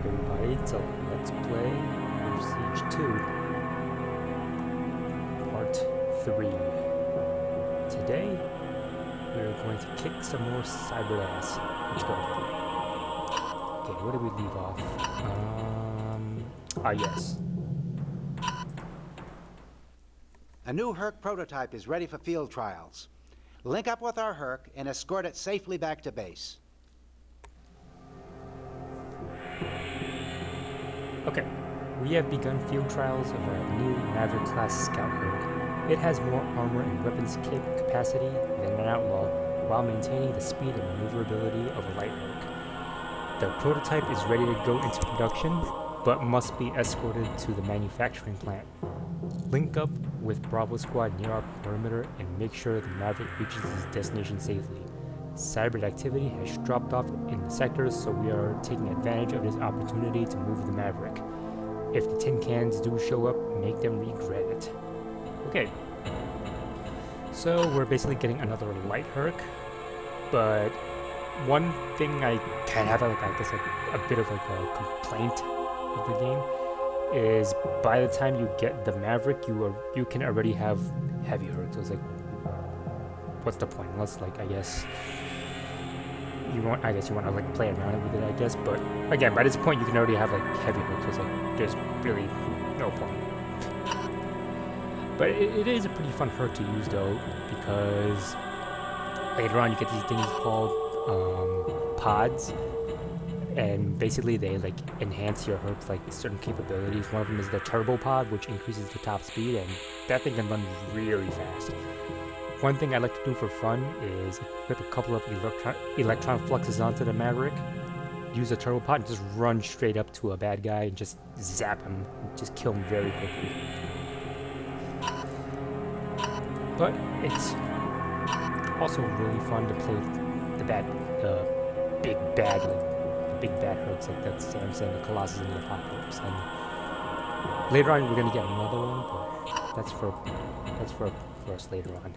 everybody, so let's play Earthsiege 2, Part 3. Today, we're going to kick some more cyber ass. Let's go. Okay, where did we leave off? Yes. A new Herc prototype is ready for field trials. Link up with our Herc and escort it safely back to base. Okay, we have begun field trials of our new Maverick-class scout Herc. It has more armor and weapons capacity than an Outlaw, while maintaining the speed and maneuverability of a light Herc. The prototype is ready to go into production, but must be escorted to the manufacturing plant. Link up with Bravo Squad near our perimeter and make sure the Maverick reaches its destination safely. Cyber activity has dropped off in the sectors, so we are taking advantage of this opportunity to move the Maverick. If the tin cans do show up, make them regret it. Okay. So we're basically getting another light Herc, but one thing I kind of have a bit of a complaint of the game is by the time you get the Maverick, you can already have heavy Herc. So it's like, what's the point? Unless I guess you want to play around with it, I guess. But again, by this point you can already have heavy Herc. So it's there's really no point. But it is a pretty fun Herc to use though, because later on you get these things called pods, and basically they enhance your Herc's certain capabilities. One of them is the turbo pod, which increases the top speed, and that thing can run really fast. One thing I like to do for fun is equip a couple of electron fluxes onto the Maverick, use a turbo pod, and just run straight up to a bad guy and just zap him, just kill him very quickly. But it's also really fun to play the big bad Hercs like that Samson, the Colossus, and the Apocalypse. And later on we're gonna get another one, but that's for us later on.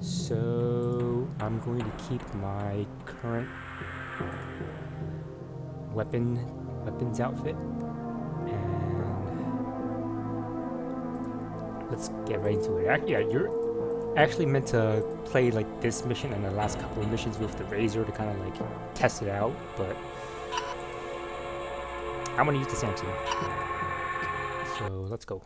So I'm going to keep my current weapons outfit, and let's get right into it. You're actually meant to play this mission and the last couple of missions with the Razor to kind of test it out, but I'm gonna use the Samson. So let's go.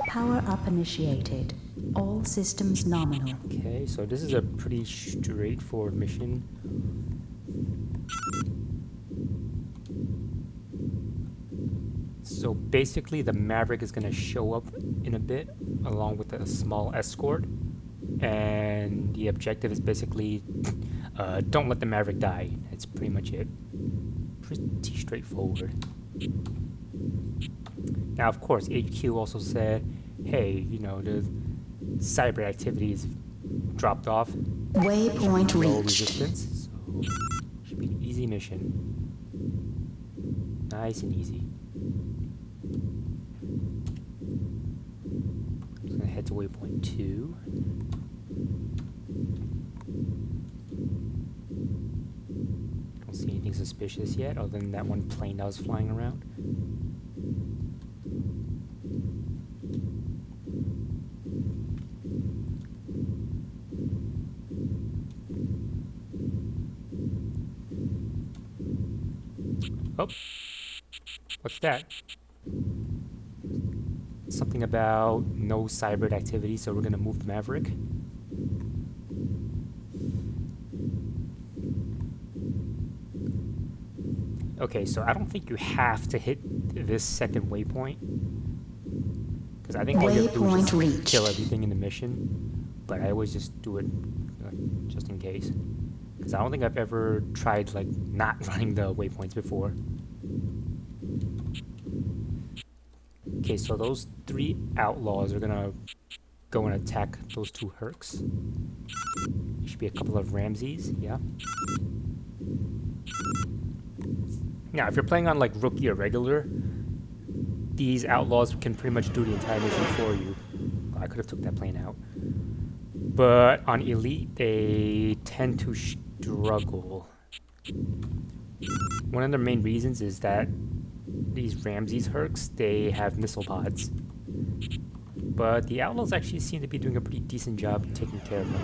Power up initiated. All systems nominal. Okay, so this is a pretty straightforward mission. So basically the Maverick is gonna show up in a bit along with a small escort, and the objective is basically don't let the Maverick die. That's pretty much it. Pretty straightforward. Now, of course, HQ also said, hey, the cyber activities dropped off. Waypoint Low reached. resistance, so should be an easy mission. Nice and easy. I'm just gonna head to waypoint 2. Don't see anything suspicious yet, other than that one plane that was flying around. Oh, what's that? Something about no cyber activity, so we're gonna move the Maverick. Okay, so I don't think you have to hit this second waypoint, because I think all you have to do is just kill everything in the mission, but I always just do it just in case, because I don't think I've ever tried not running the waypoints before. Okay, so those 3 outlaws are gonna go and attack those 2 Hercs. There should be a couple of Ramses, yeah. Now, if you're playing on rookie or regular, these outlaws can pretty much do the entire mission for you. I could have took that plane out. But on elite, they tend to struggle. One of the main reasons is that these Ramses Hercs, they have missile pods. But the Outlaws actually seem to be doing a pretty decent job taking care of them.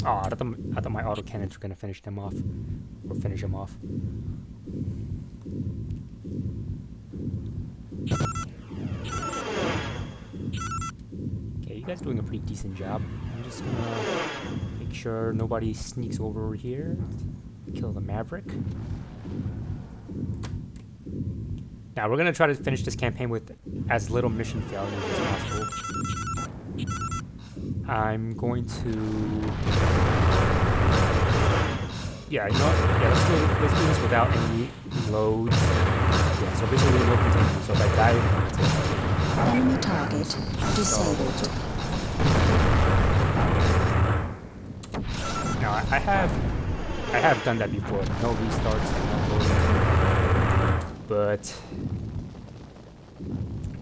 Oh, I thought my autocannons were going to finish them off. Or finish them off. Okay, you guys are doing a pretty decent job. I'm just going to make sure nobody sneaks over here. Kill the Maverick. Now, we're going to try to finish this campaign with as little mission failures as possible. I'm going to... Yeah, you know what? Yeah, let's do this without any loads. Yeah, so basically we'll continue. So if I die... Enemy target disabled. Now, I have done that before. No restarts and no loading. But...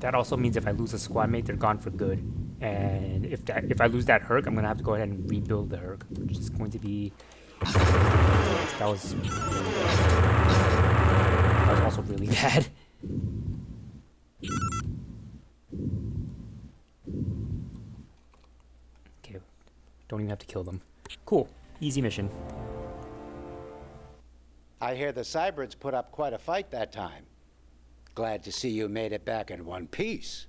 that also means if I lose a squad mate, they're gone for good. And if I lose that Herc, I'm gonna have to go ahead and rebuild the Herc, which is going to be... That was really bad. That was also really bad. Okay, don't even have to kill them. Cool, easy mission. I hear the Cybrids put up quite a fight that time. Glad to see you made it back in one piece.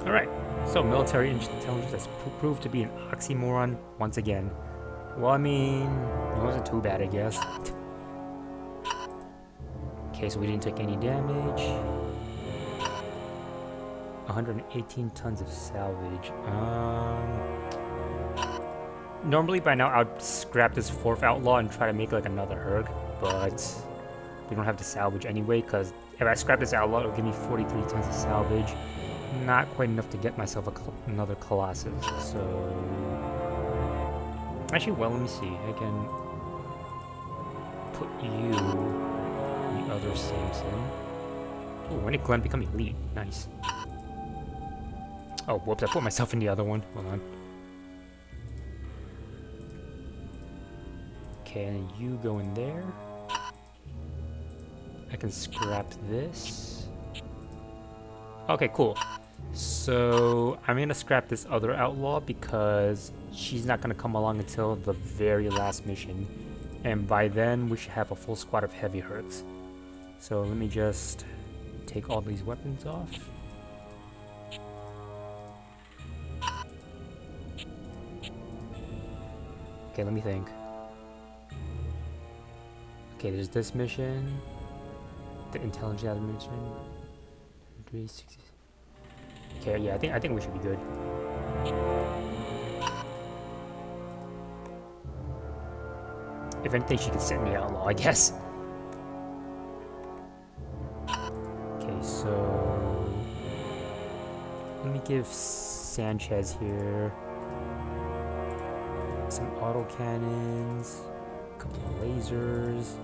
Alright, so military intelligence has proved to be an oxymoron once again. Well, I mean, it wasn't too bad, I guess. Okay, so we didn't take any damage. 118 tons of salvage. Normally by now I'd scrap this 4th outlaw and try to make like another Herc, but we don't have to salvage anyway, because if I scrap this outlaw, it'll give me 43 tons of salvage. Not quite enough to get myself another Colossus, so... Actually, well, let me see. I can put you in the other Samson. Oh, when did Glenn become elite? Nice. Oh, whoops, I put myself in the other one. Hold on. Okay, and you go in there. I can scrap this. Okay, cool. So I'm gonna scrap this other outlaw because she's not gonna come along until the very last mission, and by then we should have a full squad of heavy Hercs. So let me just take all these weapons off. Okay, let me think. Okay, there's this mission, the intelligence mission. 360. Okay, yeah, I think we should be good. If anything, she could send me outlaw, I guess. Okay, so let me give Sanchez here some autocannons, a couple of lasers,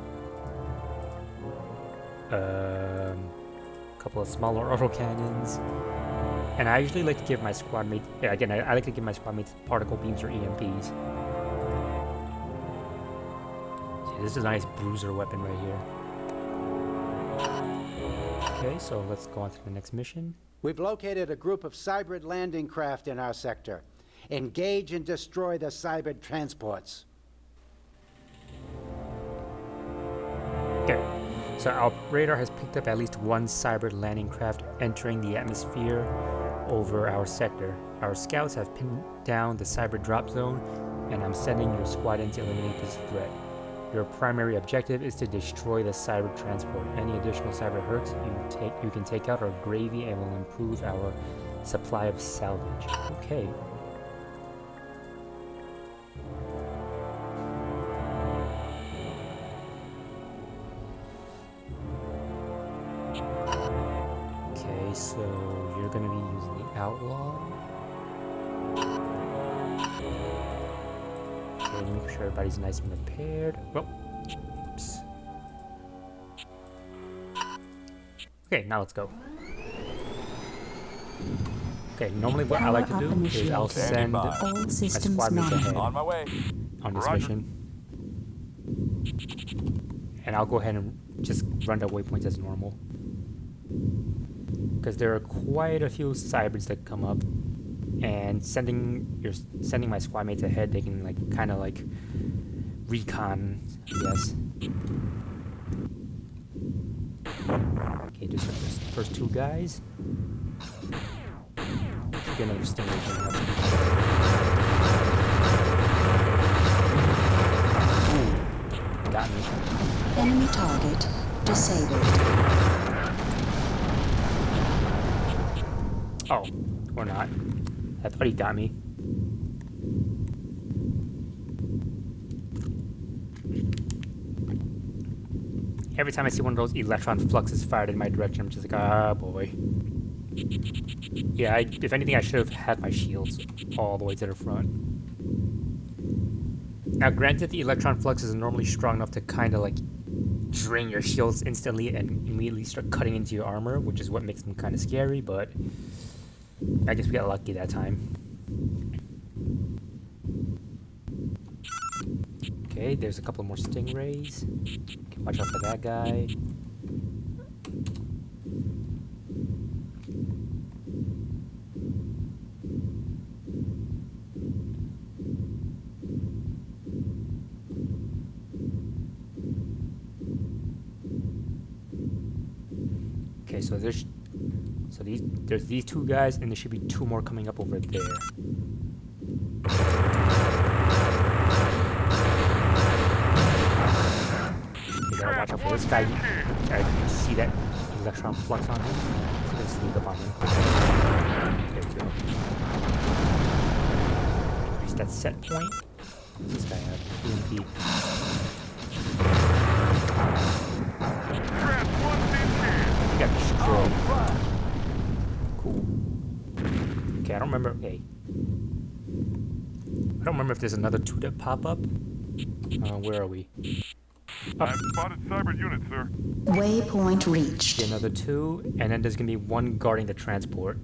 a couple of smaller autocannons. And I usually like to give my squad mates, yeah, again, I like to give my squad mates particle beams or EMPs. See, this is a nice bruiser weapon right here. Okay, so let's go on to the next mission. We've located a group of Cybrid landing craft in our sector. Engage and destroy the Cybrid transports. Okay, so our radar has picked up at least one Cybrid landing craft entering the atmosphere over our sector. Our scouts have pinned down the Cybrid drop zone, and I'm sending your squad in to eliminate this threat. Your primary objective is to destroy the Cybrid transport. Any additional Cybrid Hercs you can take out are gravy and will improve our supply of salvage. Okay. Okay, so you're gonna be using the outlaw. Okay, make sure everybody's nice and prepared. Well, oops. Okay, now let's go. Okay, normally what I like to Power do up is I'll initiated. send All my systems squad mates nominal. ahead On my way. on this Roger. mission. And I'll go ahead and just run the waypoints as normal. Because there are quite a few cybrids that come up. And sending my squad mates ahead, they can like kind of like recon, I guess. Okay, just the first two guys. Should be another stingray coming up. Ooh, got me. Enemy target disabled. Oh, or not. I thought he got me. Every time I see one of those electron fluxes fired in my direction, I'm just like, ah, boy. Yeah, if anything, I should have had my shields all the way to the front. Now, granted, the electron flux is normally strong enough to kind of like drain your shields instantly and immediately start cutting into your armor, which is what makes them kind of scary, but I guess we got lucky that time. Okay, there's a couple more stingrays. Okay, watch out for that guy. Okay, so there's these two guys, and there should be two more coming up over there. You gotta watch out for this guy. I see that electron flux on him. He's gonna sneak up on him. There we go. Increase that set point. What's this guy have? EMP. He got destroyed. Cool. Okay, I don't remember. Hey. I don't remember if there's another two that pop up. Where are we? I've spotted cyber units, sir. Waypoint reached. Okay, another two, and then there's gonna be one guarding the transport.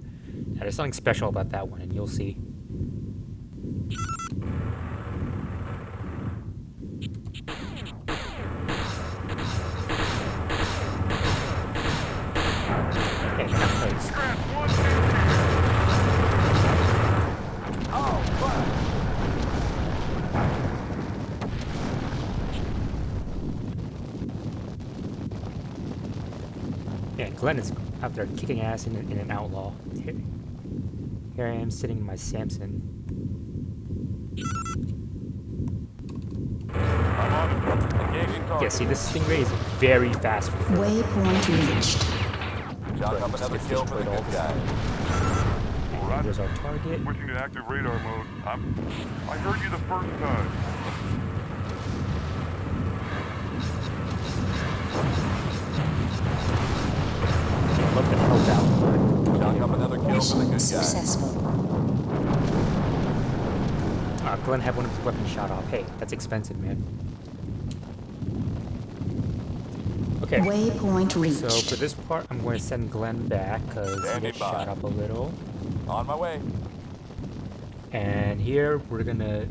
Now, there's something special about that one, and you'll see. Okay, they have plates. Yeah, Glenn is out there kicking ass in an outlaw. Here I am sitting in my Samson. I'm on it. Engaging target. Yeah, see, this Stingray is very fast. Waypoint reached. Chalk up another kill for the good guy. And there's our target. Switching to active radar mode. I heard you the first time. I love the health out. Chalk up another kill for the Mission good guy. successful. Glenn had one of his weapons shot off. Hey, that's expensive, man. Okay. Waypoint reached. So for this part, I'm going to send Glenn back because he Standing got by. shot up a little. On my way. And here we're gonna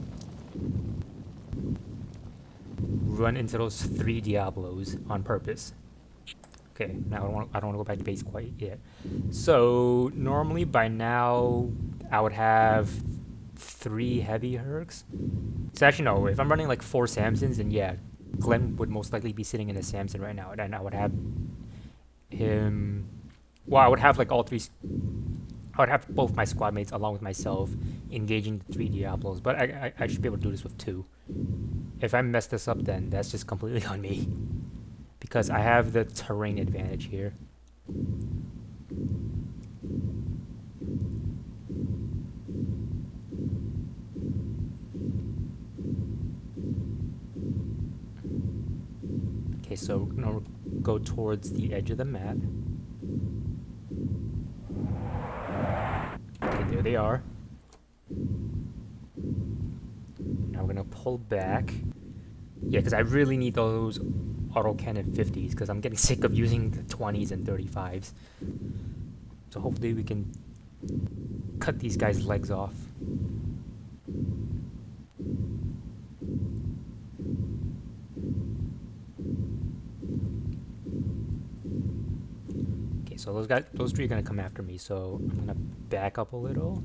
run into those three Diablos on purpose. Okay, now I don't want to go back to base quite yet. So normally by now I would have 3 heavy Hercs. So actually no, if I'm running like 4 Samsons, then yeah, Glenn would most likely be sitting in a Samson right now, and I would have him. Well, I would have like all 3. I would have both my squad mates along with myself engaging the 3 Diablos, but I should be able to do this with 2. If I mess this up, then that's just completely on me, because I have the terrain advantage here. Okay, so we're gonna go towards the edge of the map. Okay, there they are. Now we're gonna pull back. Yeah, because I really need those autocannon 50s, because I'm getting sick of using the 20s and 35s. So hopefully we can cut these guys' legs off. Okay, so those three are gonna come after me, so I'm gonna back up a little.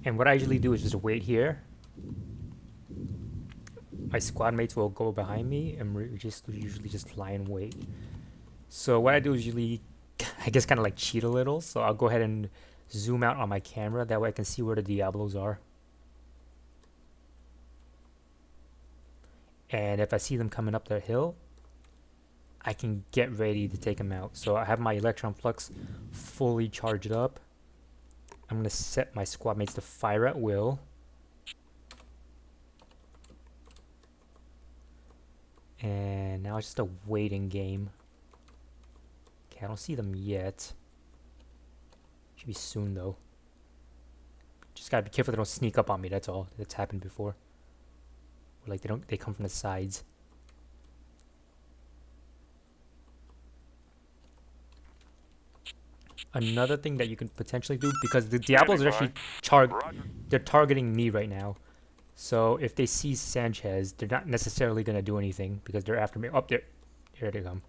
And what I usually do is just wait here. My squad mates will go behind me, and we usually just lie in wait. So what I do is usually, I guess, kind of like cheat a little. So I'll go ahead and zoom out on my camera. That way I can see where the Diablos are. And if I see them coming up the hill, I can get ready to take them out. So I have my electron flux fully charged up. I'm going to set my squad mates to fire at will. And now it's just a waiting game. Okay, I don't see them yet. Should be soon though. Just gotta be careful they don't sneak up on me, that's all. That's happened before. Or like they come from the sides. Another thing that you can potentially do, because the Diablos are actually they're targeting me right now. So if they see Sanchez, they're not necessarily gonna do anything because they're after me. Oh, there they come.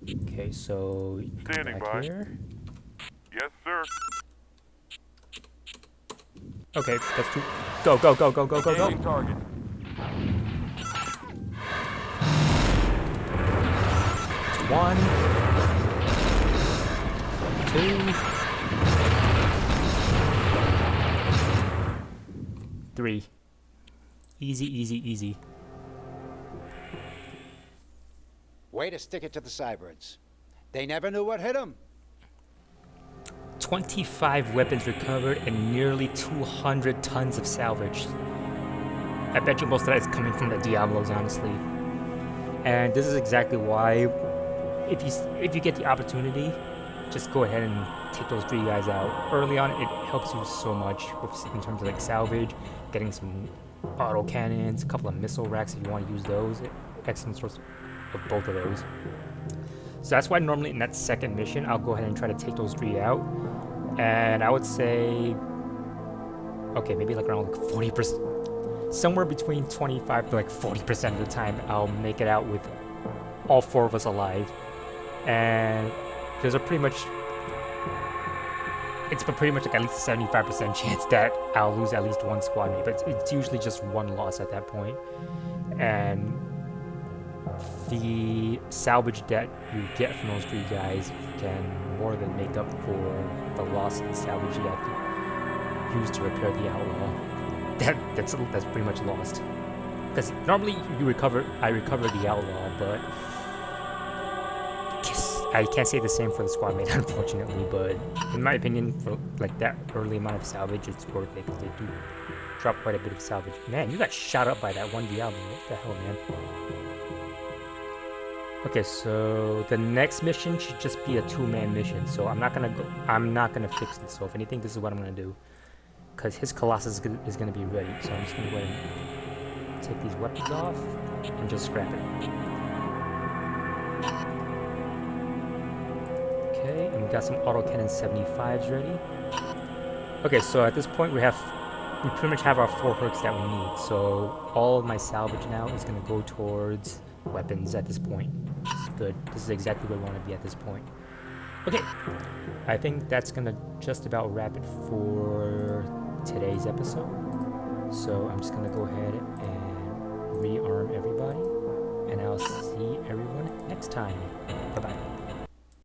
Okay, so Standing back by. here. Yes, sir. Okay, that's two. Go, go, go, go, go, go, go. Engaging target. It's 1, 2, 3. Easy, easy, easy. Way to stick it to the Cyberds. They never knew what hit them. 25 weapons recovered and nearly 200 tons of salvage. I bet you most of that is coming from the Diablos, honestly. And this is exactly why, if you get the opportunity, just go ahead and take those 3 guys out. Early on, it helps you so much in terms of like salvage, getting some auto cannons, a couple of missile racks if you want to use those. Excellent source of both of those. So that's why normally in that second mission, I'll go ahead and try to take those 3 out. And I would say, okay, maybe like around like 40%, somewhere between 25 to like 40% of the time, I'll make it out with all 4 of us alive. And there's a pretty much like at least a 75% chance that I'll lose at least 1 squad mate, but it's usually just 1 loss at that point. And the salvage that you get from those 3 guys can more than make up for the loss in salvage you have to use to repair the outlaw. That's pretty much lost. Because normally I recover the outlaw, but I can't say the same for the squad mate, unfortunately. But in my opinion, for like that early amount of salvage, it's worth it because they do drop quite a bit of salvage. Man, you got shot up by that one Diablo. What the hell, man? Okay, so the next mission should just be a 2-man mission. So I'm not gonna fix it. So if anything, this is what I'm gonna do, because his Colossus is gonna be ready. So I'm just gonna go ahead and take these weapons off and just scrap it. Okay, and we got some autocannon 75s ready. Okay, so at this point we pretty much have our 4 hercs that we need. So all of my salvage now is gonna go towards weapons at this point. Which is good. This is exactly where we want to be at this point. Okay, I think that's gonna just about wrap it for today's episode. So I'm just gonna go ahead and rearm everybody, and I'll see everyone next time. Bye bye.